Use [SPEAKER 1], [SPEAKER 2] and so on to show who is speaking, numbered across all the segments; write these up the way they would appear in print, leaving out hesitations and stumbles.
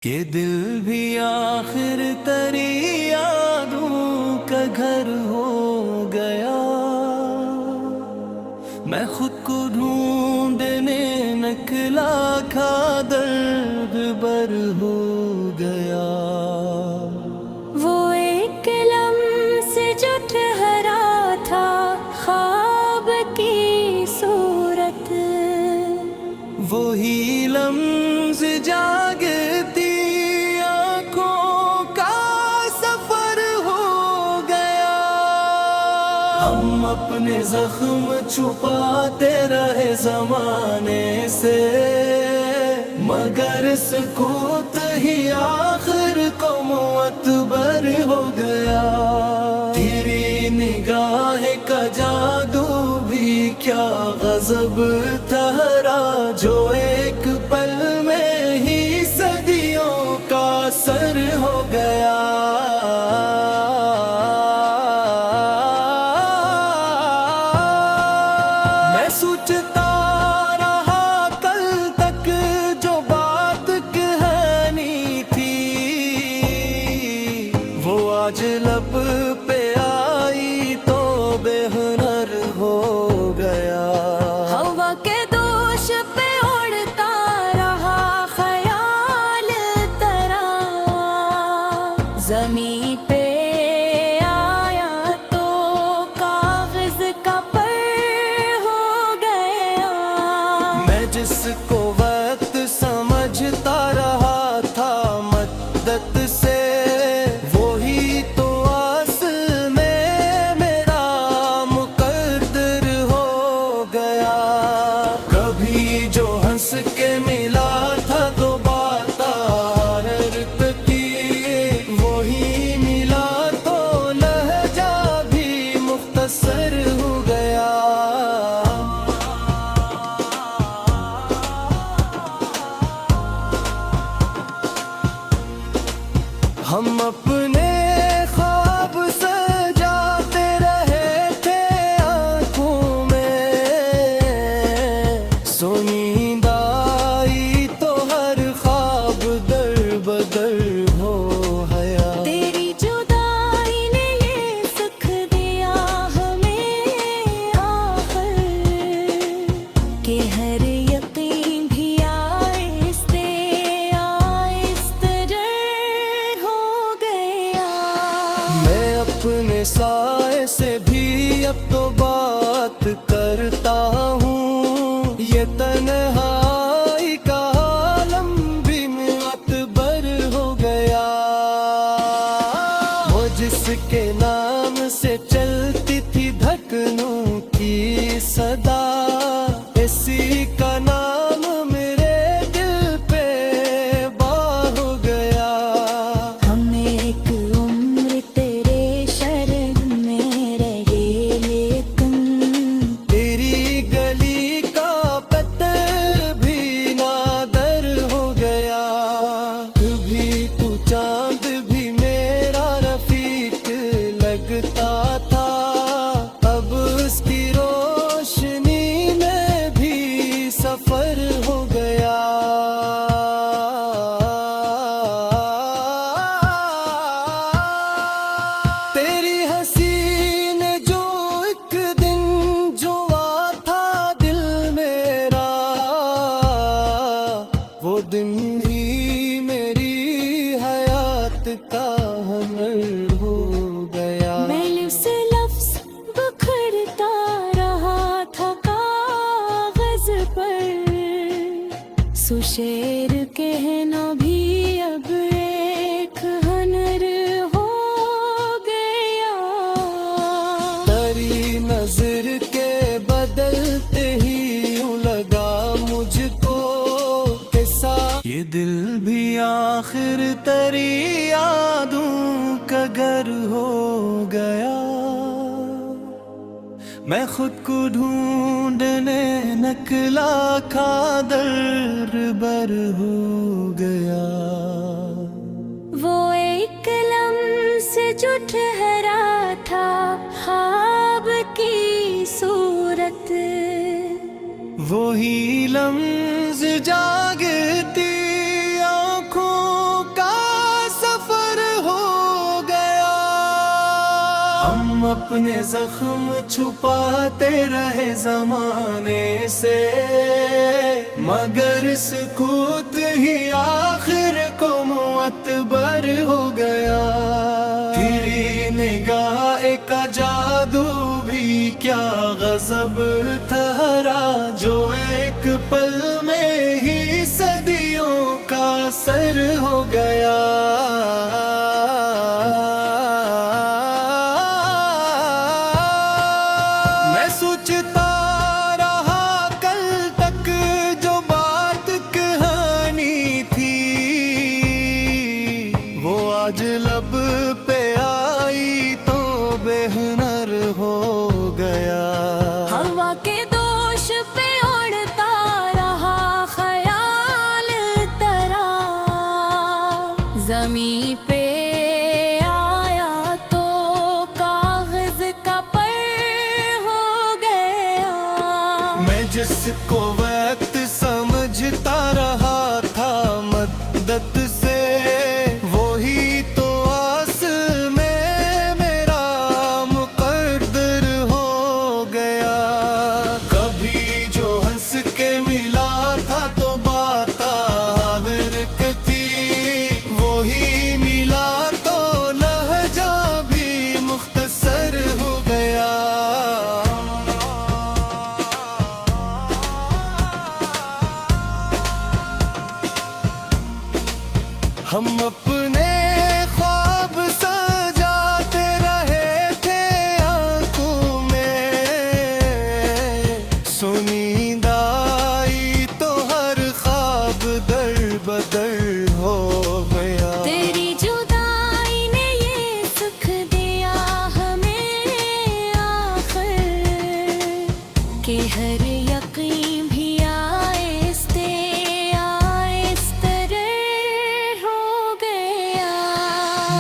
[SPEAKER 1] ये दिल भी आखिर तेरी यादों का घर हो गया। मैं खुद को ढूंढने निकला, खा दर्द भर हो गया।
[SPEAKER 2] वो एक लम्स जो ठहरा था ख्वाब की सूरत,
[SPEAKER 1] वही लम्स जागती आँखों का सफर हो गया। हम अपने जख्म छुपाते रहे जमाने से, मगर सुकूत ही आखिर को मुअतबर हो गया। तेरी निगाह का जादू भी क्या गजब ठहरा, जो एक पल में ही सदियों का सर हो गया। मैं सोचता रहा कल तक जो बात कहनी थी, वो आज लब पे आई तो बेहुनर हो गया।
[SPEAKER 2] हवा के दोष पे उड़ता रहा ख्याल तेरा, ज़मीं पे आया तो कागज का पर हो गया।
[SPEAKER 1] मैं जिसको वक्त समझता रहा था मद्दत से, वही तो असल में मेरा मुकद्दर हो गया। कभी जो हंस के मिला था तो बात हरकत की, वही मिला तो लहजा भी मुख्तसर हो गया। हम अपने ख्वाब सजाते रहे थे आँखों में, नींद आई तो हर ख्वाब दर बदर हो गया।
[SPEAKER 2] तेरी जुदाई ने ये सुख दिया हमें आखिर, कि हर यकीन भी आहिस्ते आहिस्ते डर हो गया।
[SPEAKER 1] मैं अपने साए से भी अब तो बात करता हूँ, ये तन्हाई का आलम भी मुअतबर हो गया। वो जिसके नाम से चलती थी धड़कनों की सदा, इसी का नाम मेरे दिल पे बाह हो गया।
[SPEAKER 2] हमें एक उम्र तेरे शरण में रहे, लेकिन
[SPEAKER 1] तेरी गली का पत्थर भी नादर हो गया। कभी तू चांद भी मेरा रफीक लगता था, अब उसकी रोशनी में भी सफर हो गया। तेरी हंसी ने जो एक दिन जुआ था दिल मेरा, वो दिन ही मेरी हयात का हमर हो गया।
[SPEAKER 2] मैं लफ्ज़ लफ्ज़ बिखरता रहा था कागज पर, सो शेर कहना भी अब एक हनर हो गया।
[SPEAKER 1] तेरी नजर के बदलते ही यूं लगा मुझको कैसा, ये दिल भी आखिर तेरी यादों का घर हो गया। मैं खुद को ढूंढने निकला, खा दर्द भर हो गया।
[SPEAKER 2] वो एक लम्स जो ठहरा था ख्वाब की सूरत,
[SPEAKER 1] वही लम्स जागती आँखों हम अपने जख्म छुपाते रहे जमाने से, मगर सुकूत ही आखिर को मुअतबर हो गया। तेरी निगाह का जादू भी क्या गजब ठहरा, जो एक पल में ही सदियों का असर हो गया। मैं सोचता रहा कल तक जो बात कहानी थी, वो आज लब पे आई तो बेहुनर हो गया।
[SPEAKER 2] हवा के दोष पे उड़ता रहा ख्याल तेरा, ज़मीं पे आया तो कागज का पर हो गया।
[SPEAKER 1] मैं जिसको वक्त समझता रहा था मद्दत से, वही तो आस में मेरा मुकद्दर हो गया। कभी जो हंस के मिला था तो बात आवर थी, वही मिला तो लहजा भी मुख्तसर हो गया। हम अपने ख्वाब सजाते रहे थे आंखों में, सुनींद आई तो हर ख्वाब दर बदर हो गया।
[SPEAKER 2] तेरी जुदाई ने ये सुख दिया हमें आखिर, कि हर यकीन भी आहिस्ते आहिस्ते हो गया।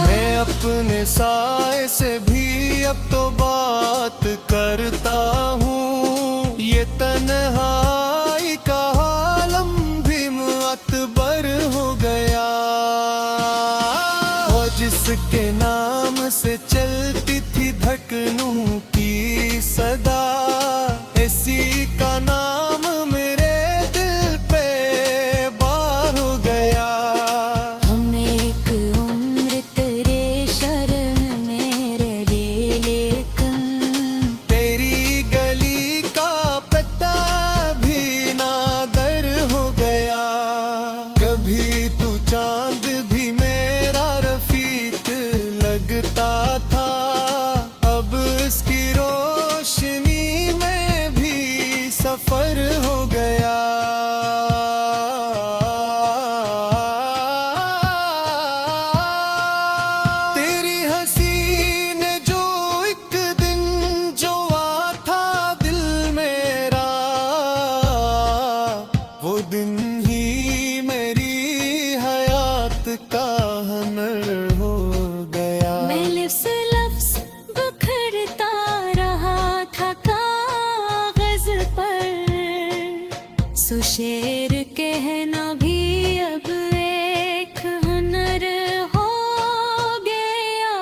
[SPEAKER 1] मैं अपने साए से भी अब तो बात करता हूँ, ये तन्हाई का आलम भी मुअतबर हो गया। और जिसके नाम से चलती थी धड़कनों की सदा, इसी का नाम मेरे दिल पे बार हो गया।
[SPEAKER 2] हमने एक उम्र तेरे शरण में रही, लेकिन
[SPEAKER 1] तेरी गली का पत्ता भी नादर हो गया। कभी तू चांद भी मेरा रफीक लगता था, अब इसकी रोशनी में भी सफर हो गया। तेरी हंसी ने जो एक दिन जो था दिल मेरा, वो दिन ही मेरी हयात का हनर हो गया।
[SPEAKER 2] मैं लिफ्स लफ्ज बिखरता रहा था कागज पर, सो शेर कहना भी अब एक हुनर हो गया।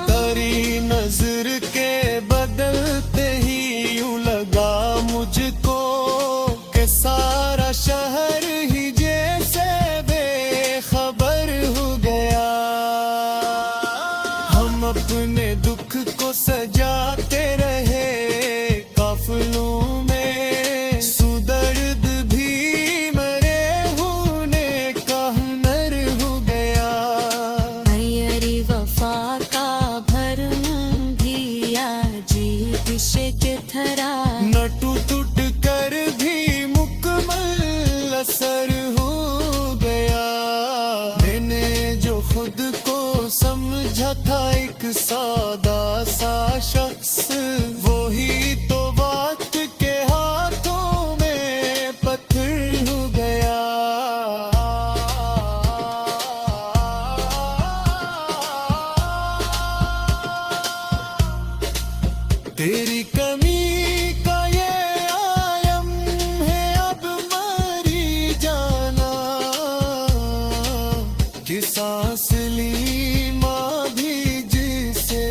[SPEAKER 1] तेरी नजर के बदलते ही यूं लगा मुझको कि सारा शहर ही जैसे बेखबर हो गया। हम अपने दुख को सजाते रहे काफिलों में, सुदर्द भी मरे होने का हुनर हो गया।
[SPEAKER 2] मेरी वफा का भरम भी अजीब के थरा,
[SPEAKER 1] न टूट कर भी मुकम्मल असर हो गया। मैंने जो खुद को समझा था एक सादा सा शख्स, वही तो वक्त के हाथों में पत्थर हो गया। तेरी कमी का ये आयम है अब मरी जाना, कि सांस ली माँ भी जिसे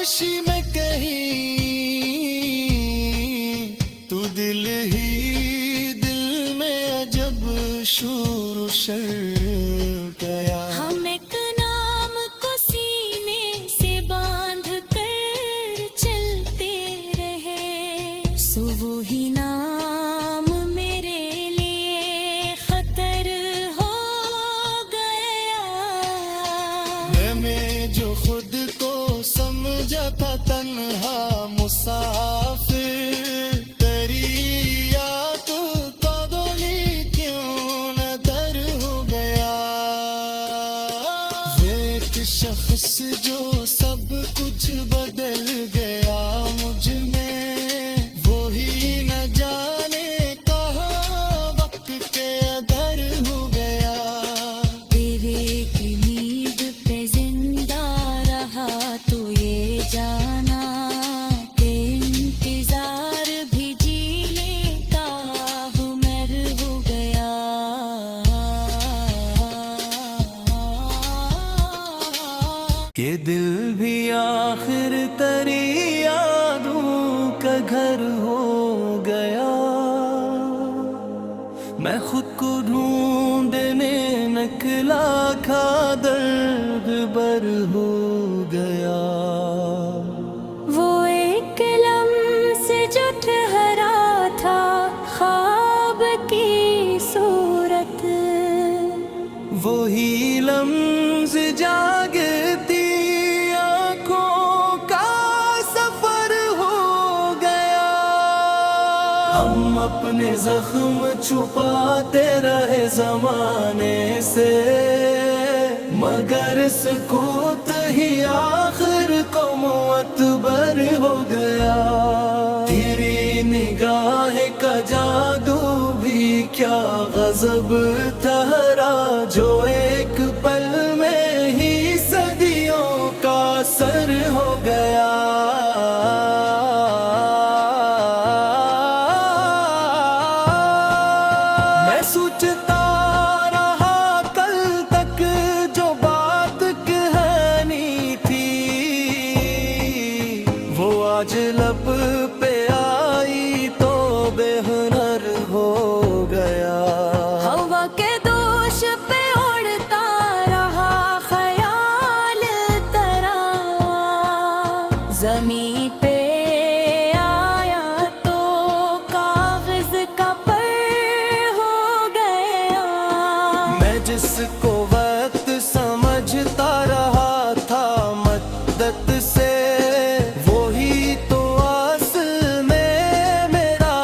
[SPEAKER 1] खामोशी में कहीं तू दिल ही दिल में अजब शूर शर गया।
[SPEAKER 2] हम एक नाम को सीने से बांध कर चलते रहे, सो वही नाम मेरे लिए खतर हो गया।
[SPEAKER 1] मैं जो खुद को समझा था तन्हा मुसाफिर, तेरी याद का गोली क्यों न दर हो गया। वे एक शख्स जो सब कुछ बदल गया मुझ में, वही न जाने कहाँ वक्त के अदर हो गया।
[SPEAKER 2] तेरे की नींद पे जिंदा रहा तो ये जाना कि इंतजार भी जीने का हुनर हो गया।
[SPEAKER 1] ये दिल भी आखिर तेरी यादों का घर हो गया। मैं खुद को ढूंढने निकला था, दर्द भर हो गया।
[SPEAKER 2] वो एक लम्स जो ठहरा था ख्वाब की सूरत,
[SPEAKER 1] वही लम्स जागती आंखों का सफर हो गया। हम अपने जख्म छुपाते रहे जमाने से, मगर सुकूत ही आखिर को मुअतबर हो गया। तेरी निगाह का जादू भी क्या गजब ठहरा, जो एक पल में ही सदियों का सर हो गया। मैं सोचता रहा कल तक जो बात कहनी थी, वो आज लब पे आई तो बेहुनर हो गया।
[SPEAKER 2] हवा के दोष पे उड़ता रहा ख्याल तेरा, ज़मीं पे आया तो कागज का पर हो गया।
[SPEAKER 1] मैं जिसको वक्त समझता रहा था मद्दत से, वही तो असल में मेरा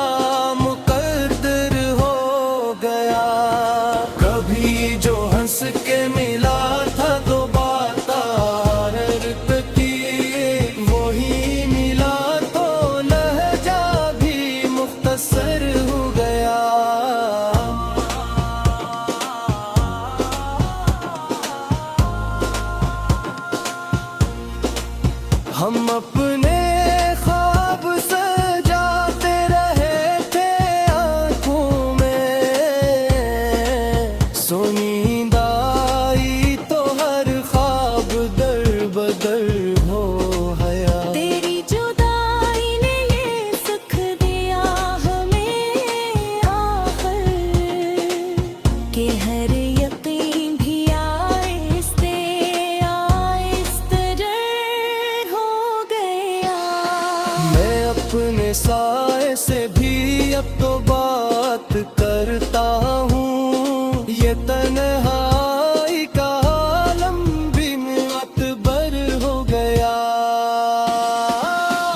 [SPEAKER 1] मुकद्दर हो गया। कभी जो हंस के मिला था तो बात हरकत की, वही मिला तो लहजा भी मुख्तसर हो गया। हम अपने ख्वाब सजाते रहे थे आँखों में, सो नींद आई तो हर ख्वाब दर बदर हो गया।
[SPEAKER 2] तेरी जुदाई ने ये सुख दिया हमें आखिर, कि हर यकीन भी आहिस्ते आहिस्ते डर हो गया।
[SPEAKER 1] मैं अपने साए से भी अब तो बात करता हूँ, ये तन्हाई का आलम भी मुअतबर हो गया।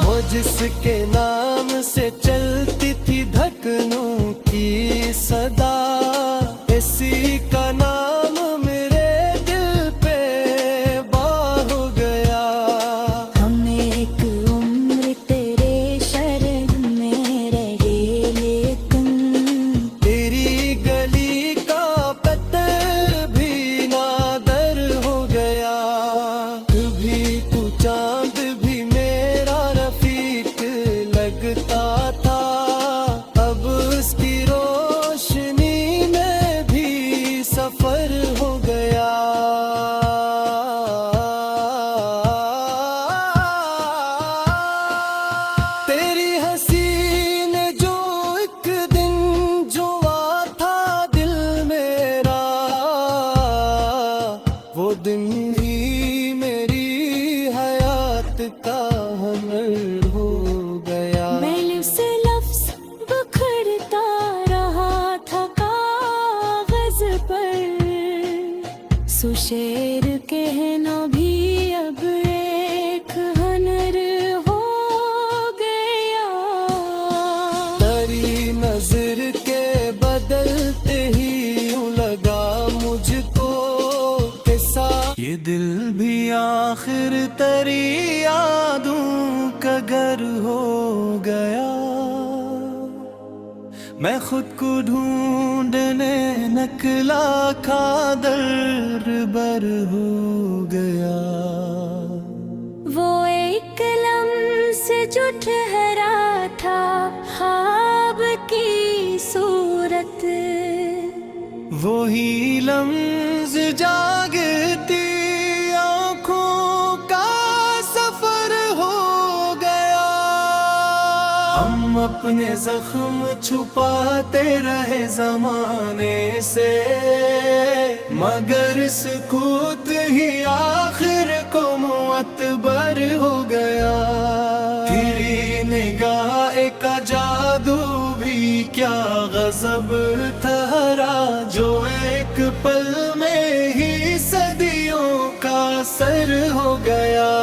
[SPEAKER 1] वो जिसके नाम से चलती थी धड़कनों की सदा, इसी का नाम मेरे दिल पे बार हो गया।
[SPEAKER 2] हम एक उम्र तेरे शरण में रहे, लेकिन
[SPEAKER 1] हयात का हुनर हो गया।
[SPEAKER 2] मैं लिफ्ज़ लफ्ज़ बिखरता रहा था कागज़ पर, सो शेर कहना भी अब एक हुनर हो गया।
[SPEAKER 1] तेरी नजर के बदलते ही यूं लगा मुझको कैसा ये दिल भी आखिर तेरी यादों का घर हो गया। मैं खुद को ढूंढने नकला खा दर बर हो गया।
[SPEAKER 2] वो एक लम्स जो ठहरा था ख्वाब की सूरत,
[SPEAKER 1] वही लम्ज जागती आँखों का सफर हो गया। हम अपने जख्म छुपाते रहे जमाने से, मगर सुकूत ही आखिर को मुअत्बर हो गया। तेरी निगाह का जादू भी क्या गजब ठहरा, जो एक पल में ही सदियों का असर हो गया।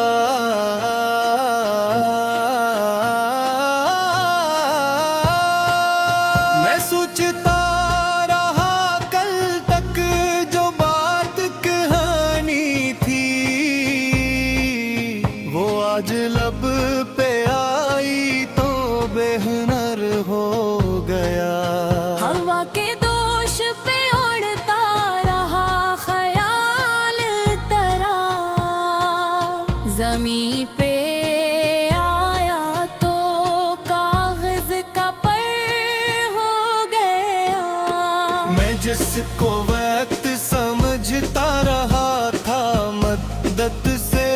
[SPEAKER 1] मैं सोचता रहा कल तक जो बात कहानी थी, वो आज लब पे आई तो बेहुनर हो गया।
[SPEAKER 2] हवा के दोष पे उड़ता रहा ख्याल तरा, ज़मीं पे आया तो कागज का पर हो गया।
[SPEAKER 1] मैं जिसको वक्त समझता रहा था मद्दत से,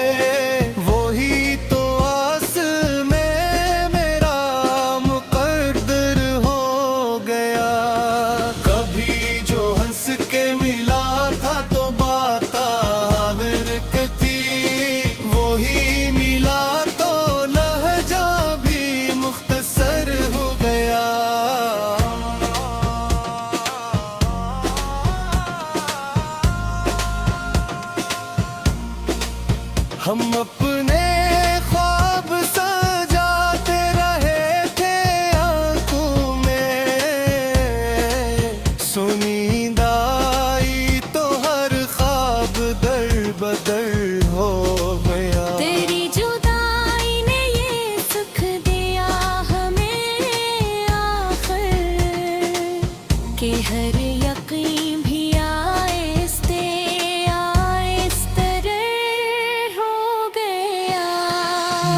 [SPEAKER 1] वही तो असल में मेरा मुकद्दर हो गया। कभी जो हंस के मिला था तो बात आखिर थी, वही मिला तो लहजा भी मुख्तसर हो गया। हम अपने ख्वाब सजाते रहे थे आंखों में, सुनींद आई तो हर ख्वाब दर बदर हो गया।
[SPEAKER 2] तेरी जुदाई ने ये सुख दिया हमें आखिर, कि हर यकीन भी आहिस्ते आहिस्ते हो गया।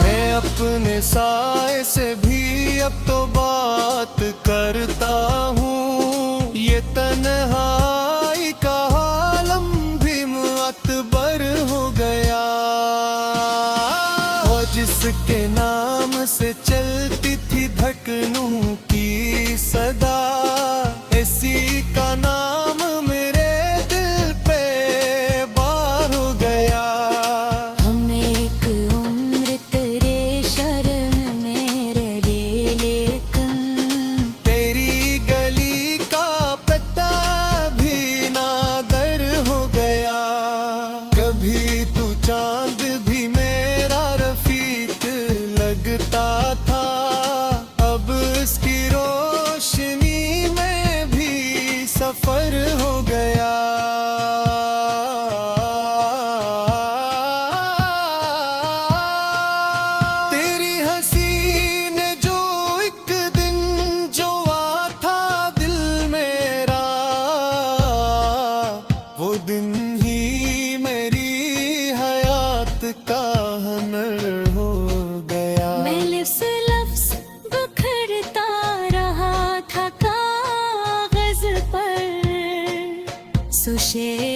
[SPEAKER 1] मैं अपने साए से भी अब तो बात करता हूँ, ये तन्हाई का आलम भी मुअत्बर हो गया। और जिसके नाम से चलती थी धड़कनों की सदा, इसी का नाम मेरे दिल पे बार हो गया।
[SPEAKER 2] हम एक उम्र तेरे शरण में रहे, लेकिन
[SPEAKER 1] तेरी गली का पता भी नादर हो गया। कभी तू चांद भी मेरा रफीक लगता था, अब इसकी रोशनी में भी सफर हो गया। तेरी हंसी ने जो एक दिन जो था दिल मेरा, वो दिन ही मेरी हयात का हुनर हो गया।
[SPEAKER 2] मैं लिफ्ज़ लफ्ज़ बिखरता रहा था कागज़ पर, सो शेर